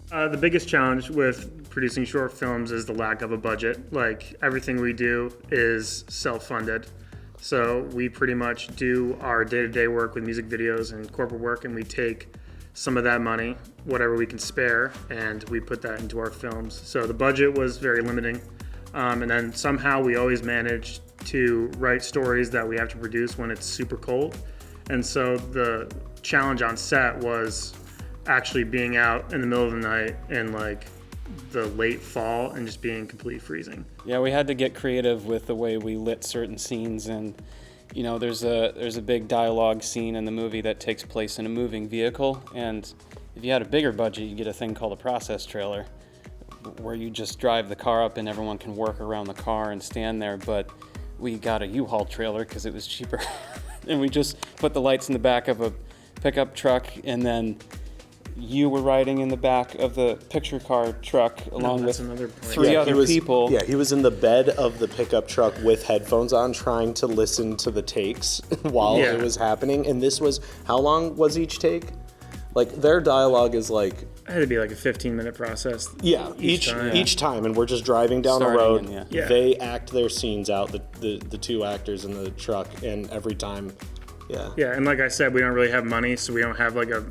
The biggest challenge with producing short films is the lack of a budget. Like, everything we do is self-funded. So we pretty much do our day-to-day work with music videos and corporate work, and we take some of that money, whatever we can spare, and we put that into our films. So the budget was very limiting. And then somehow we always manage to write stories that we have to produce when it's super cold. And so the challenge on set was actually being out in the middle of the night in like the late fall and just being completely freezing. Yeah, we had to get creative with the way we lit certain scenes, and you know, there's a big dialogue scene in the movie that takes place in a moving vehicle, and if you had a bigger budget, you get a thing called a process trailer, where you just drive the car up and everyone can work around the car and stand there. But we got a U-Haul trailer because it was cheaper, and we just put the lights in the back of a pickup truck, and then you were riding in the back of the picture car truck along with three other people. Yeah, he was in the bed of the pickup truck with headphones on trying to listen to the takes while it was happening. And this was, how long was each take? Like, their dialogue is like... It had to be like a 15-minute process. Yeah, each time. And we're just driving down the road. They act their scenes out, the two actors in the truck, and every time, Yeah, and like I said, we don't really have money, so we don't have like a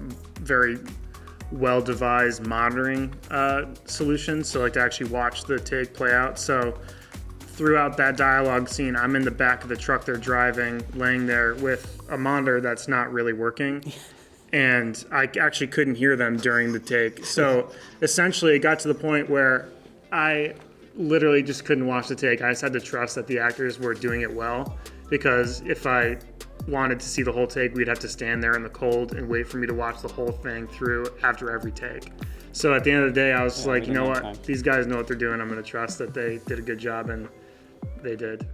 very well-devised monitoring solution, so like to actually watch the take play out. So throughout that dialogue scene, I'm in the back of the truck they're driving, laying there with a monitor that's not really working, and I actually couldn't hear them during the take. So essentially it got to the point where I literally just couldn't watch the take. I just had to trust that the actors were doing it well, because if I wanted to see the whole take, we'd have to stand there in the cold and wait for me to watch the whole thing through after every take. So at the end of the day, I was like, you know what, these guys know what they're doing. I'm going to trust that they did a good job, and they did.